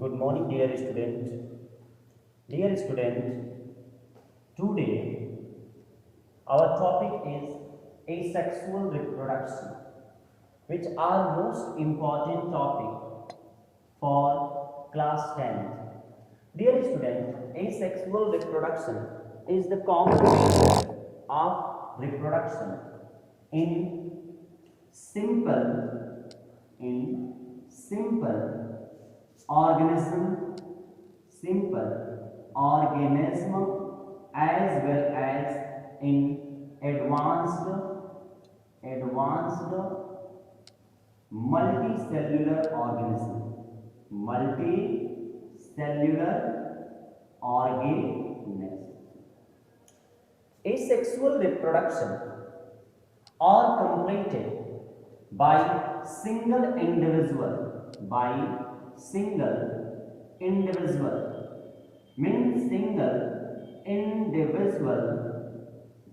Good morning, dear student. Dear student, today our topic is asexual reproduction, which are most important topic for class 10th. Dear student, asexual reproduction is the common method of reproduction in simple organism as well as in advanced multicellular organism. Asexual reproduction are completed by single individual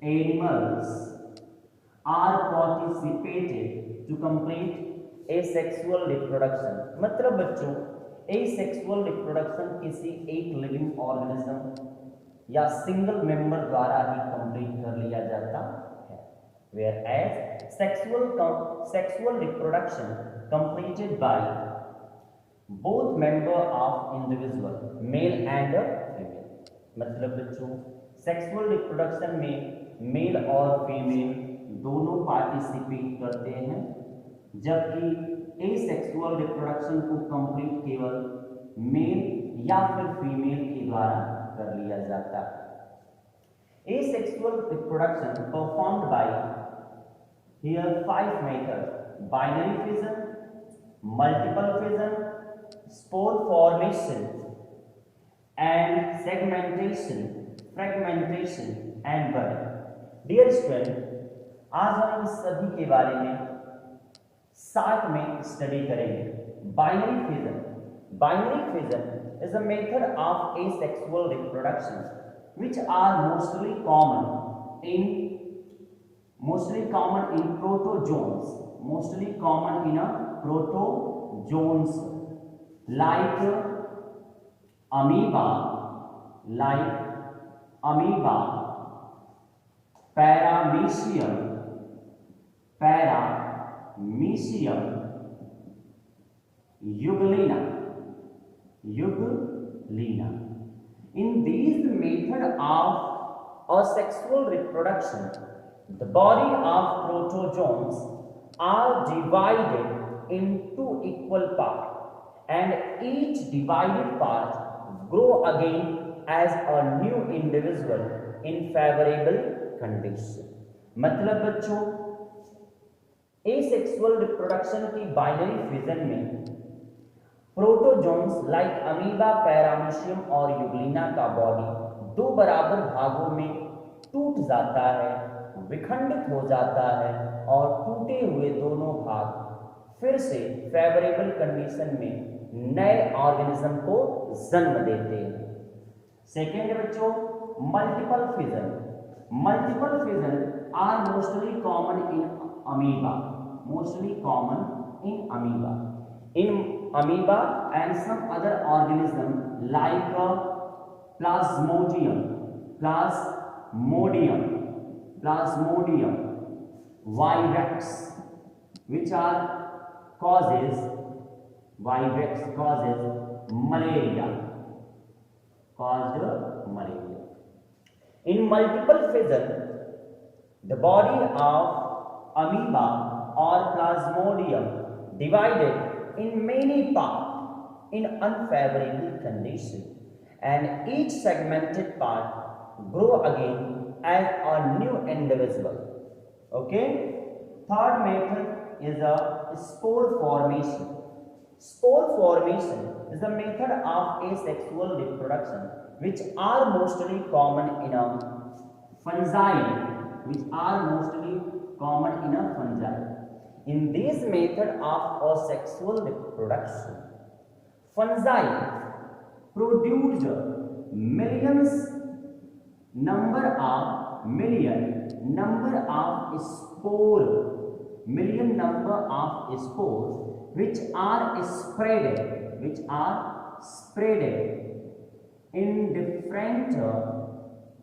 animals are participated to complete asexual reproduction. मतलब बच्चों asexual reproduction किसी एक living organism या single member द्वारा ही complete कर लिया जाता है, whereas sexual reproduction completed by both member of individual male and female. मतलब बच्चों सेक्सुअल रिप्रोडक्शन में मेल और फीमेल दोनों पार्टिसिपेट करते हैं, जबकि एसेक्सुअल रिप्रोडक्शन को कंप्लीट केवल मेल या फिर फीमेल के द्वारा कर लिया जाता है। Asexual reproduction performed by here 5 methods: binary fission, multiple fission, spore formation and fragmentation and budding. Dear student, आज हम इन सभी के बारे में साथ में स्टडी करेंगे। Binary fission is a method of asexual reproduction which are mostly common protozoans like amoeba, paramecium, euglena. In these method of asexual reproduction, the body of protozoans are divided into equal parts, and each divided part grow again as a new individual in favorable condition. मतलब बच्चों asexual reproduction की binary fission में protozoans like amoeba, paramecium और Euglena का body दो बराबर भागों में टूट जाता है, विखंडित हो जाता है और टूटे हुए दोनों भाग फिर से फेवरेबल कंडीशन में नए ऑर्गेनिज्म को जन्म देते हैं। सेकेंड बच्चों multiple fission are mostly common in amoeba and some other organism like Plasmodium vivax which are causes malaria. In multiple fission, the body of amoeba or plasmodium divided in many parts in unfavorable condition, and each segmented part grow again as a new individual. Okay. Third method is a spore formation. Spore formation is a method of asexual reproduction which are mostly common in a fungi. In this method of asexual reproduction, fungi produce million number of spores which are spread in different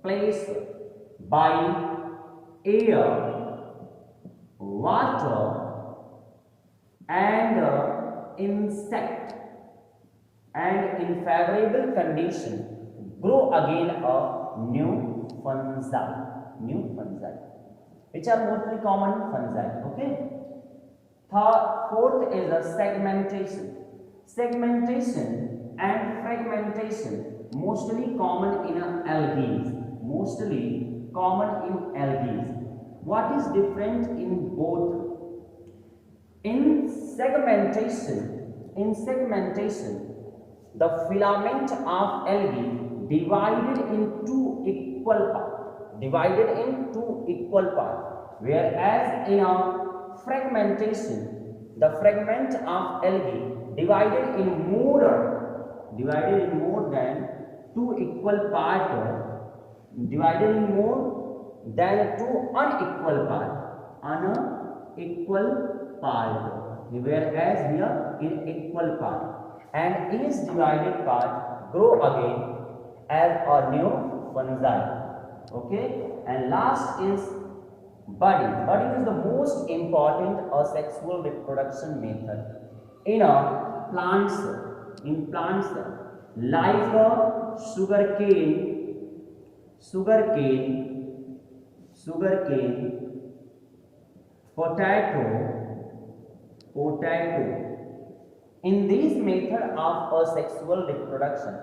places by air, water, and insect, and in favorable condition grow again a new fungi, which are mostly common fungi. Okay. Fourth is a segmentation and fragmentation, mostly common in algae. What is different in both? In segmentation, the filament of algae divided in two equal parts, whereas in a fragmentation, the fragment of algae divided in more than two equal parts, divided in more than two unequal part, whereas here in equal part, and each divided part grow again as a new fungi. Okay, and last is budding. Budding is the most important asexual reproduction method in a plants, like sugarcane, potato. In this method of asexual reproduction,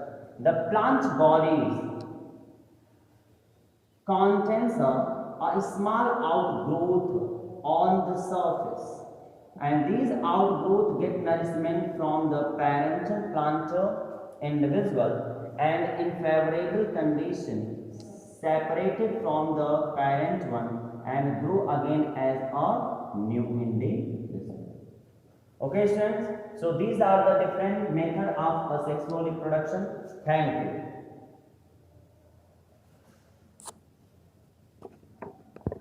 the plant bodies contains a small outgrowth on the surface, and these outgrowth get nourishment from the parental planter individual, and in favorable condition separated from the parent one and grow again as a new individual. Okay, students, so these are the different method of asexual reproduction. Thank you.